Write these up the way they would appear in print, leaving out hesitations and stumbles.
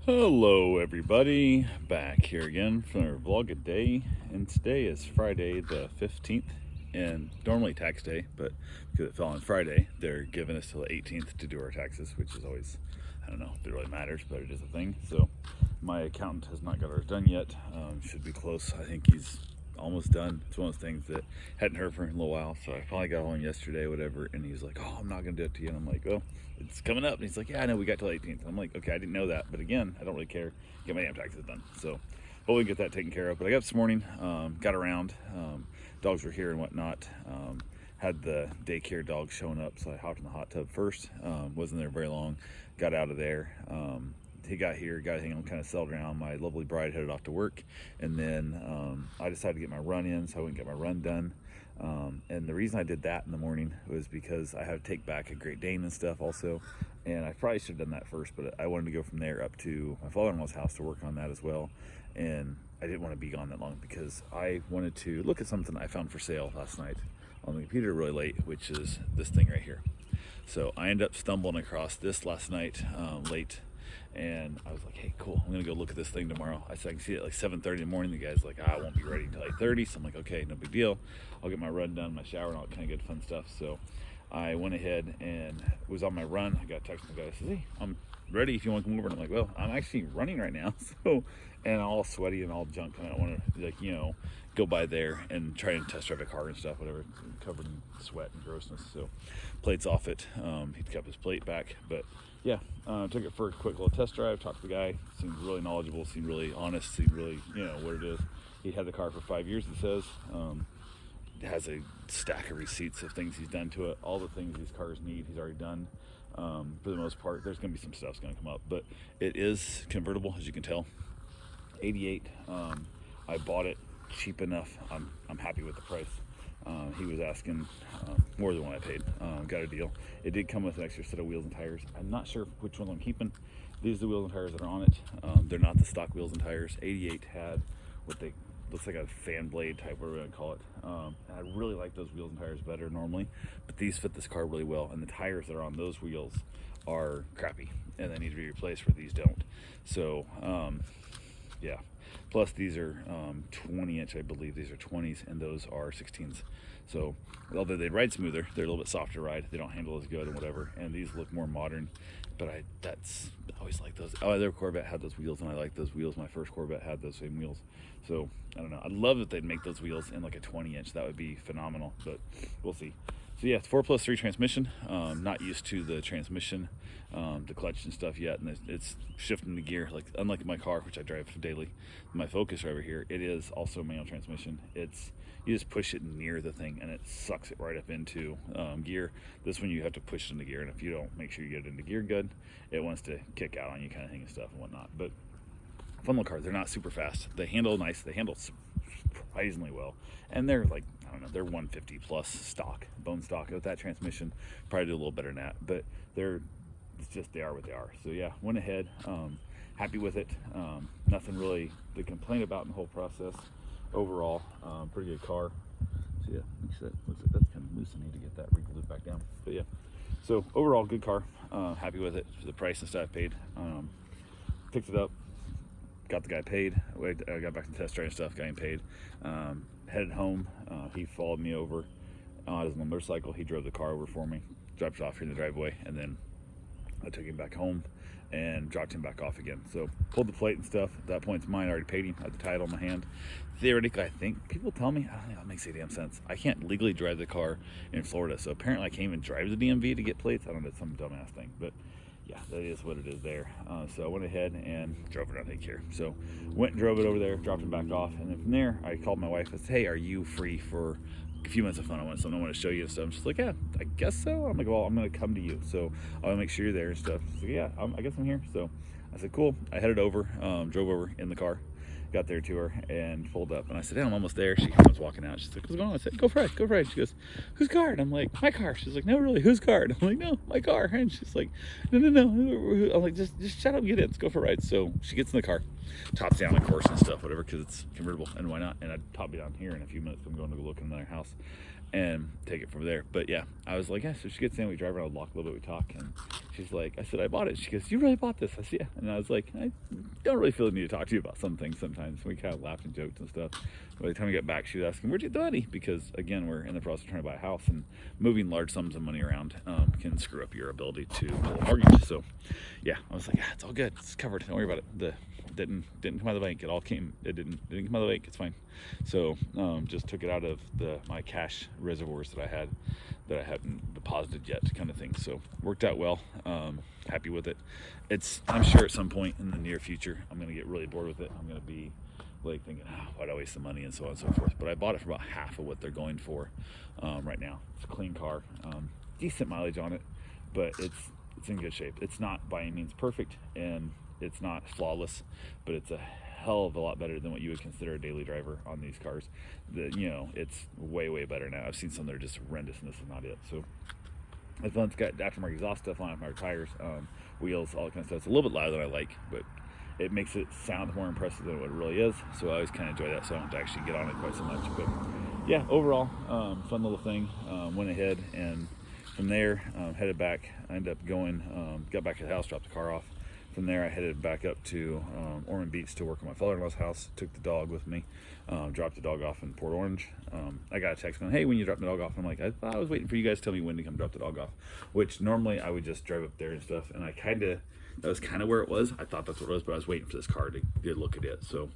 Hello everybody, back here again for our vlog a day, and today is Friday the 15th, and normally tax day, but because it fell on Friday, they're giving us till the 18th to do our taxes, which is always, I don't know if it really matters, but it is a thing. So my accountant has not got ours done yet. Should be close. I think he's almost done. It's one of those things that hadn't heard from him in a little while, so I finally got on yesterday, whatever, and he's like, "Oh, I'm not gonna do it to you," and I'm like, "Oh, it's coming up," and he's like, "Yeah, I know, we got till 18th." I'm like, "Okay, I didn't know that, but again, I don't really care. Get my damn taxes done." So hopefully get that taken care of. But I got up this morning, got around, dogs were here and whatnot. Had the daycare dog showing up, so I hopped in the hot tub first. Wasn't there very long, got out of there. He got here, got hang on, kind of settled around. My lovely bride headed off to work, and then I decided to get my run in, so I went and get my run done. And the reason I did that in the morning was because I had to take back a Great Dane and stuff also, and I probably should have done that first, but I wanted to go from there up to my father-in-law's house to work on that as well. And I didn't want to be gone that long because I wanted to look at something I found for sale last night on the computer really late, which is this thing right here. So I ended up stumbling across this last night late, and I was like, "Hey, cool, I'm gonna go look at this thing tomorrow." I said I can see it at like 7:30 in the morning. The guy's like, "I won't be ready until 8:30." So I'm like, "Okay, no big deal. I'll get my run done, my shower, and all that kind of good fun stuff." So I went ahead and was on my run. I got a text from the guy. I said, "Hey, I'm ready if you want to come over." And I'm like, "Well, I'm actually running right now." So, and all sweaty and all junk. I don't want to, like, go by there and try and test drive a car and stuff, whatever, covered in sweat and grossness. So plate's off it. He kept his plate back, but yeah, took it for a quick little test drive, talked to the guy, seemed really knowledgeable, seemed really honest, seemed really, what it is. He had the car for 5 years, he says. Has a stack of receipts of things he's done to it. All the things these cars need, he's already done. For the most part, there's going to be some stuff's going to come up, but it is convertible, as you can tell. 88. I bought it cheap enough. I'm happy with the price. He was asking more than what I paid. Got a deal. It did come with an extra set of wheels and tires. I'm not sure which ones I'm keeping. These are the wheels and tires that are on it. They're not the stock wheels and tires. 88 had what they looks like a fan blade type, whatever we're gonna call it. I really like those wheels and tires better normally, but these fit this car really well. And the tires that are on those wheels are crappy, and they need to be replaced where these don't. So yeah. Plus these are 20 inch, I believe. These are 20s, and those are 16s. So although they ride smoother, they're a little bit softer to ride. They don't handle as good and whatever. And these look more modern. But I always like those. Oh, their Corvette had those wheels, and I like those wheels. My first Corvette had those same wheels. So I don't know. I'd love if they'd make those wheels in like a 20 inch. That would be phenomenal. But we'll see. So yeah, it's 4+3 transmission. Not used to the transmission, the clutch and stuff yet, and it's shifting the gear. Like, unlike my car, which I drive daily, my Focus over here, it is also manual transmission. You just push it near the thing, and it sucks it right up into gear. This one you have to push it into gear, and if you don't make sure you get it into gear good, it wants to kick out on you, kind of thing and stuff and whatnot. But fun little cars. They're not super fast. They handle nice. They handle surprisingly well, and they're like, I don't know, they're 150 plus stock, bone stock. With that transmission, probably do a little better than that, but they are what they are. So yeah, went ahead, happy with it. Nothing really to complain about in the whole process. Overall, pretty good car. So yeah, looks like that's kind of loose. I need to get that re-glued back down. But yeah, so overall, good car. Happy with it for the price and stuff I paid. Picked it up, got the guy paid. I got back to the test drive and stuff, got him paid. Headed home. He followed me over on his motorcycle. He drove the car over for me, dropped it off here in the driveway, and then I took him back home and dropped him back off again. So pulled the plate and stuff. At that point, it's mine. I already paid him. I had the title in my hand. Theoretically, I think people tell me, I don't know, that makes any damn sense. I can't legally drive the car in Florida, so apparently I can't even drive the DMV to get plates. I don't know, it's some dumbass thing, but yeah, that is what it is there. So I went ahead and drove it out here. So went and drove it over there, dropped it back off, and then from there, I called my wife and said, "Hey, are you free for a few minutes of fun? I want something I want to show you and stuff." She's like, "Yeah, I guess so." I'm like, "Well, I'm gonna come to you, so I'll make sure you're there and stuff." She's like, "Yeah, I guess I'm here." So I said, "Cool." I headed over, drove over in the car, got there to her and pulled up, and I said, "Hey, I'm almost there." She was walking out. She's like, "What's going on?" I said, Go for it. She goes, "Whose car?" And I'm like, "My car." She's like, "No, really, whose car?" And I'm like, "No, my car." And she's like, No. I'm like, just shut up, get in, let's go for a ride. So she gets in the car, tops down, of course, and stuff, whatever, because it's convertible, and why not? And I'd top it down here in a few minutes. I'm going to go look in another house and take it from there. But yeah, I was like, yeah. So she gets in, we drive around the block a little bit, we talk, and She's like, I said, I bought it. She goes, you really bought this? I said, yeah. And I was like, I don't really feel the need to talk to you about some things sometimes. We kind of laughed and joked and stuff. By the time we got back, she was asking, where'd you get the money? Because, again, we're in the process of trying to buy a house, and moving large sums of money around can screw up your ability to pull a mortgage. So, yeah, I was like, yeah, it's all good. It's covered. Don't worry about it. Didn't come out of the bank. It didn't come out of the bank. It's fine. So just took it out of my cash reservoirs that I hadn't deposited yet, kind of thing. So worked out well. Happy with it. I'm sure at some point in the near future I'm gonna get really bored with it. I'm gonna be like thinking, why'd I waste the money, and so on and so forth. But I bought it for about half of what they're going for right now. It's a clean car, decent mileage on it, but it's in good shape. It's not by any means perfect, and it's not flawless, but it's a hell of a lot better than what you would consider a daily driver on these cars. It's way better now. I've seen some that are just horrendous, and this is not it. So it's fun. It's got aftermarket exhaust stuff on it, my tires, wheels, all that kind of stuff. It's a little bit louder than I like, but it makes it sound more impressive than what it really is. So I always kind of enjoy that, so I don't actually get on it quite so much. But yeah, overall, fun little thing. Went ahead, and from there, headed back. I ended up got back to the house, dropped the car off. From there, I headed back up to Ormond Beach to work on my father-in-law's house. Took the dog with me, dropped the dog off in Port Orange. I got a text going, hey, when you drop the dog off? And I'm like, I thought I was waiting for you guys to tell me when to come drop the dog off, which normally I would just drive up there and stuff. And that was kind of where it was. I thought that's what it was, but I was waiting for this car to look at it. So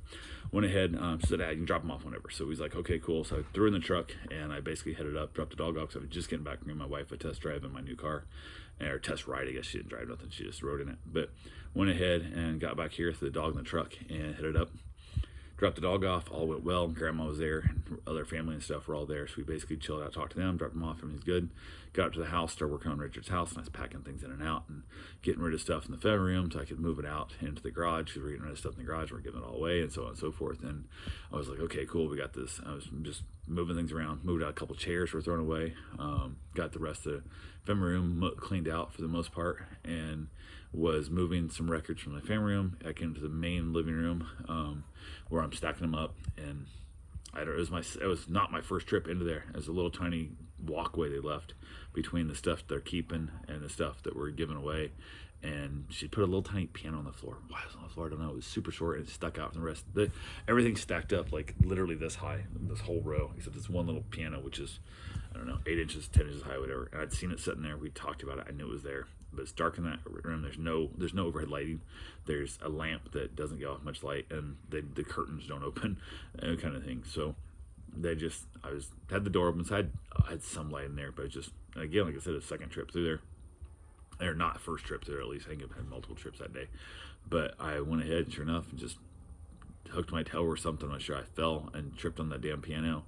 went ahead, said, you can drop him off whenever. So he's like, okay, cool. So I threw in the truck, and I basically headed up, dropped the dog off. So I was just getting back from my wife a test drive in my new car, or test ride. I guess she didn't drive nothing. She just rode in it. But went ahead and got back here, threw the dog in the truck, and headed up. Dropped the dog off. All went well. Grandma was there, and other family and stuff were all there. So we basically chilled out, talked to them, dropped them off. Everything's good. Got up to the house, started working on Richard's house, and I was packing things in and out and getting rid of stuff in the family room so I could move it out into the garage. Because we're getting rid of stuff in the garage, we're giving it all away, and so on and so forth. And I was like, okay, cool, we got this. I was just moving things around, moved out a couple chairs were thrown away, got the rest of the family room cleaned out for the most part, and was moving some records from the family room back into the main living room, where I'm stacking them up. And it was not my first trip into there. It was a little tiny walkway they left between the stuff they're keeping and the stuff that we're giving away. And she put a little tiny piano on the floor. Why was it on the floor? I don't know. It was super short, and it stuck out from the rest. Everything stacked up like literally this high, this whole row, except this one little piano, which is, I don't know, 8 inches, 10 inches high, whatever. And I'd seen it sitting there. We talked about it. I knew it was there. But it's dark in that room. There's no overhead lighting. There's a lamp that doesn't give off much light, and the curtains don't open, kind of thing. So had the door open, so I had some light in there, but just, again, like I said, a second trip through there. Or not first trip there, at least. I think I've had multiple trips that day. But I went ahead, and sure enough, and just hooked my toe or something. I'm not sure. I fell and tripped on that damn piano,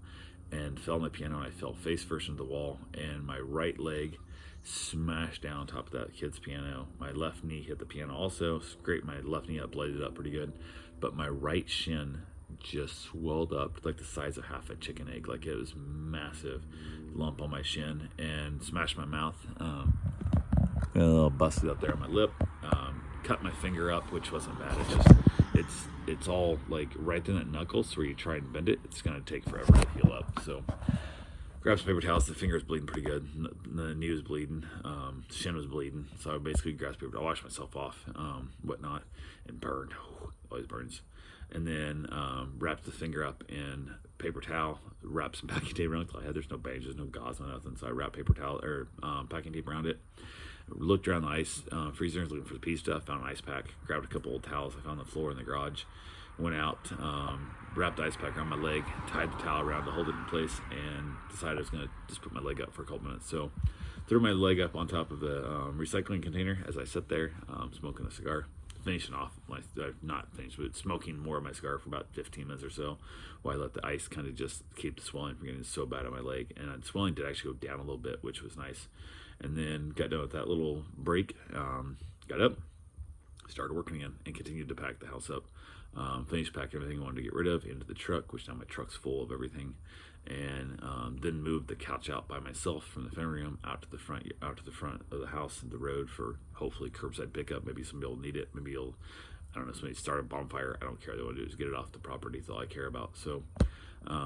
and fell on the piano, and I fell face first into the wall, and my right leg smashed down on top of that kid's piano. My left knee hit the piano also. Scraped my left knee up, bladed up pretty good. But my right shin just swelled up like the size of half a chicken egg. Like, it was massive lump on my shin, and smashed my mouth. A little busted up there on my lip. Cut my finger up, which wasn't bad. It's all like right in that knuckles where you try and bend it. It's gonna take forever to heal up. So grabbed some paper towels. The finger was bleeding pretty good. The knee was bleeding. Shin was bleeding. So I basically grabbed paper. I washed myself off, whatnot, and burned. Always burns. And then wrapped the finger up in paper towel. Wrapped some packing tape around it. There's no bandages, no gauze, no nothing. So I wrapped paper towel or packing tape around it. Looked around the ice freezer, looking for the pea stuff. Found an ice pack. Grabbed a couple old towels I found on the floor in the garage. Went out, wrapped the ice pack around my leg, tied the towel around to hold it in place, and decided I was going to just put my leg up for a couple minutes. So threw my leg up on top of the recycling container as I sat there, smoking a cigar, finishing off not finished, but smoking more of my cigar for about 15 minutes or so, while I let the ice kind of just keep the swelling from getting so bad on my leg. And the swelling did actually go down a little bit, which was nice. And then got done with that little break, got up, started working again, and continued to pack the house up. Finished packing everything I wanted to get rid of into the truck, which now my truck's full of everything, and then moved the couch out by myself from the family room out to the front of the house and the road for hopefully curbside pickup. Maybe somebody will need it. Maybe I don't know, somebody start a bonfire. I don't care. What they want to do is get it off the property. That's all I care about. So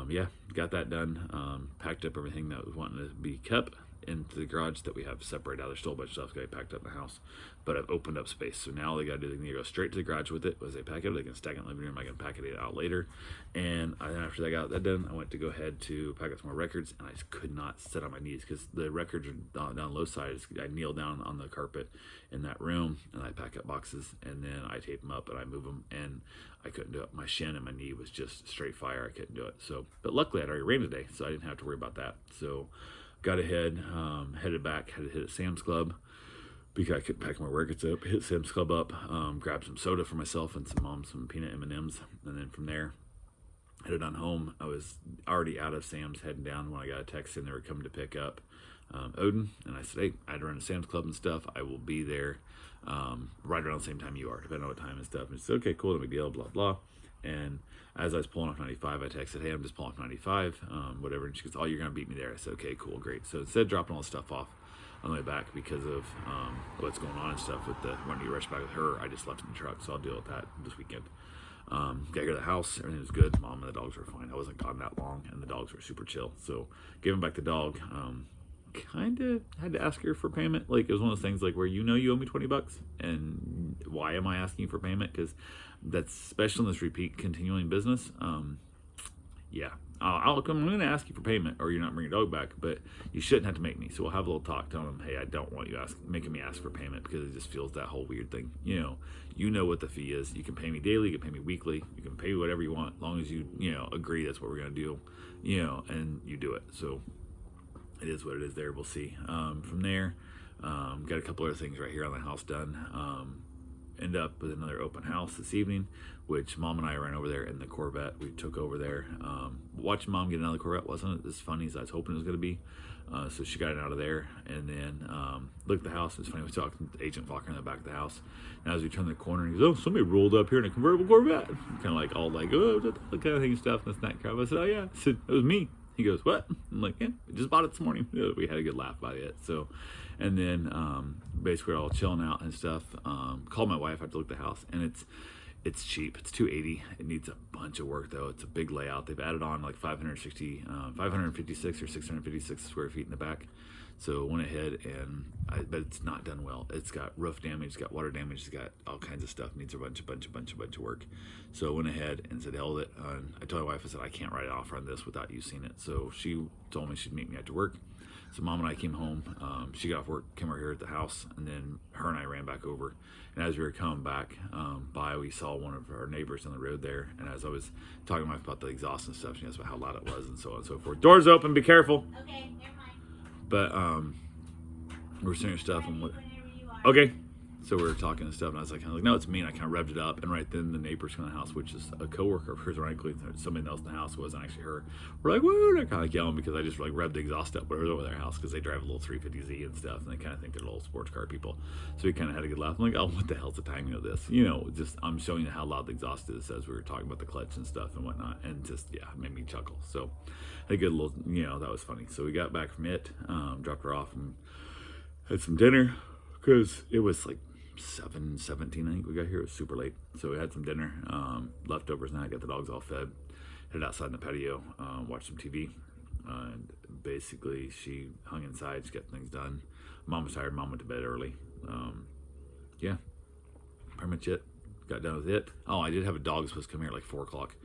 yeah, got that done. Packed up everything that was wanting to be kept, into the garage that we have separated out. There's still a bunch of stuff got packed up in the house, but I've opened up space. So now they got to do, they need to go straight to the garage with it. As they pack it up, they can stack it in the living room. I can pack it out later. And after I got that done, I went to go ahead to pack up some more records, and I just could not sit on my knees because the records are down low side. I kneel down on the carpet in that room, and I pack up boxes, and then I tape them up and I move them, and I couldn't do it. My shin and my knee was just straight fire. I couldn't do it. So, but luckily I'd already rained today, so I didn't have to worry about that. So got ahead, headed back, had to hit Sam's Club because I couldn't pack my records up. Hit Sam's Club up, grabbed some soda for myself and some peanut M&Ms, and then from there headed on home. I was already out of Sam's, heading down when I got a text saying they were coming to pick up Odin, and I said, hey, I had to run to Sam's Club and stuff. I will be there right around the same time you are, depending on what time and stuff. And she said, okay, cool, no big deal, blah, blah. And as I was pulling off 95, I texted, hey, I'm just pulling off 95, whatever. And she goes, oh, you're going to beat me there. I said, okay, cool, great. So instead of dropping all the stuff off on the way back because of what's going on and stuff with the wanting to rush back with her, I just left in the truck. So I'll deal with that this weekend. Got here to the house, everything was good. Mom and the dogs were fine. I wasn't gone that long, and the dogs were super chill. So giving back the dog, kind of had to ask her for payment. Like, it was one of those things like where you owe me $20, and why am I asking you for payment? Because that's special in this repeat continuing business. Yeah, I'm going to ask you for payment, or you're not bringing your dog back, but you shouldn't have to make me. So we'll have a little talk, telling them, hey, I don't want you making me ask for payment, because it just feels that whole weird thing. You know what the fee is. You can pay me daily, you can pay me weekly, you can pay me whatever you want, as long as you agree that's what we're going to do, and you do it. So it is what it is there. We'll see. From there, got a couple other things right here on the house done. End up with another open house this evening, which Mom and I ran over there in the Corvette. We took over there. Watching Mom get another Corvette wasn't as funny as I was hoping it was going to be. So she got it out of there, and then looked at the house. It's funny, we talked to Agent Falker in the back of the house, and as we turned the corner, he goes, oh, somebody rolled up here in a convertible Corvette. Kind of like, all like, oh, that kind of thing and stuff, and this and that crap. I said, oh yeah. I said, it was me. He goes, what? I'm like, yeah, we just bought it this morning. We had a good laugh about it. So, and then basically we're all chilling out and stuff. Called my wife. I had to look at the house, and it's cheap. It's $280. It needs a bunch of work though. It's a big layout. They've added on like 556 or 656 square feet in the back. So went ahead but it's not done well. It's got roof damage, it's got water damage, it's got all kinds of stuff. Needs a bunch of work. So I went ahead and said, hell with it. I told my wife, I said, I can't write an offer on this without you seeing it. So she told me she'd meet me after work. So Mom and I came home. She got off work, came over here at the house, and then her and I ran back over. And as we were coming back we saw one of our neighbors on the road there. And as I was talking to my wife about the exhaust and stuff, she asked about how loud it was and so on and so forth. Doors open, be careful. Okay, never mind. But we're seeing her stuff, and okay. So we were talking and stuff, and I was like, no, it's me. And I kind of revved it up, and right then the neighbors from the house, which is a coworker of hers, ironically, somebody else in the house, wasn't actually her. We're like, woo! They're kind of yelling because I just like revved the exhaust up whatever over their house, because they drive a little 350Z and stuff, and they kind of think they're little sports car people. So we kind of had a good laugh. I'm like, oh, what the hell's the timing of this? Just I'm showing you how loud the exhaust is as we were talking about the clutch and stuff and whatnot, and just it made me chuckle. So a good little, that was funny. So we got back from it, dropped her off, and had some dinner because it was like 7:17, I think we got here. It was super late, so we had some dinner, leftovers, and I got the dogs all fed, headed outside in the patio, watched some TV, and basically she hung inside, she got things done. Mom was tired. Mom went to bed early. Yeah, pretty much it. Got done with it. Oh, I did have a dog supposed to come here at like 4 o'clock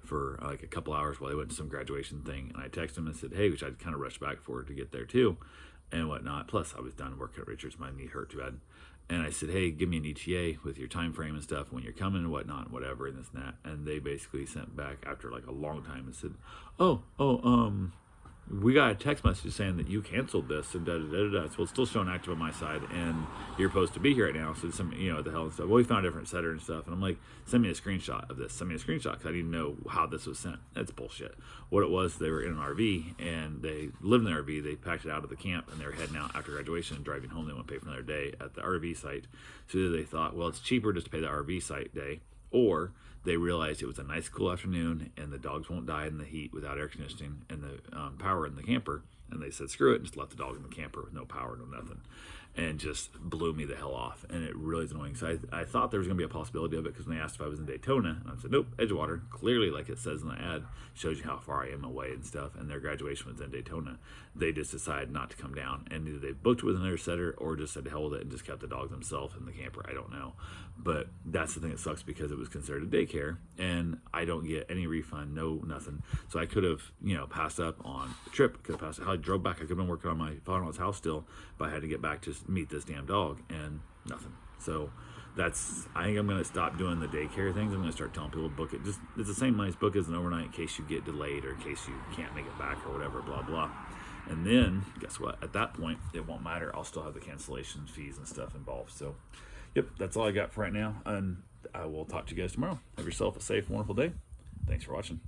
for like a couple hours while they went to some graduation thing, and I texted him and said, hey, which I'd kind of rushed back for to get there too and whatnot. Plus I was done working at Richards. My knee hurt too bad. And I said, hey, give me an ETA with your time frame and stuff, when you're coming and whatnot and whatever and this and that. And they basically sent back after like a long time and said, we got a text message saying that you canceled this and da-da-da-da-da. So it's still showing active on my side, and you're supposed to be here right now. So some, what the hell and stuff. Well, we found a different setter and stuff. And I'm like, send me a screenshot of this. Send me a screenshot, because I need to know how this was sent. That's bullshit. What it was, they were in an RV, and they lived in the RV. They packed it out of the camp, and they were heading out after graduation and driving home. They went to pay for another day at the RV site. So either they thought, well, it's cheaper just to pay the RV site day, or they realized it was a nice cool afternoon and the dogs won't die in the heat without air conditioning and the power in the camper, and they said screw it and just left the dog in the camper with no power, no nothing. and just blew me the hell off. And it really is annoying. So I thought there was going to be a possibility of it, because when they asked if I was in Daytona, and I said, nope, Edgewater, clearly, like it says in the ad, shows you how far I am away and stuff, and their graduation was in Daytona. They just decided not to come down, and either they booked with another setter or just said to hell with it and just kept the dog themselves in the camper. I don't know. But that's the thing that sucks, because it was considered a daycare, and I don't get any refund, no nothing. So I could have, passed up on the trip. Could have passed. I drove back. I could have been working on my father-in-law's house still, but I had to get back to meet this damn dog, and nothing. So I think I'm going to stop doing the daycare things. I'm going to start telling people to book it. It's the same money as book as an overnight in case you get delayed or in case you can't make it back or whatever, blah, blah. And then, guess what? At that point, it won't matter. I'll still have the cancellation fees and stuff involved. So, yep, that's all I got for right now. And I will talk to you guys tomorrow. Have yourself a safe, wonderful day. Thanks for watching.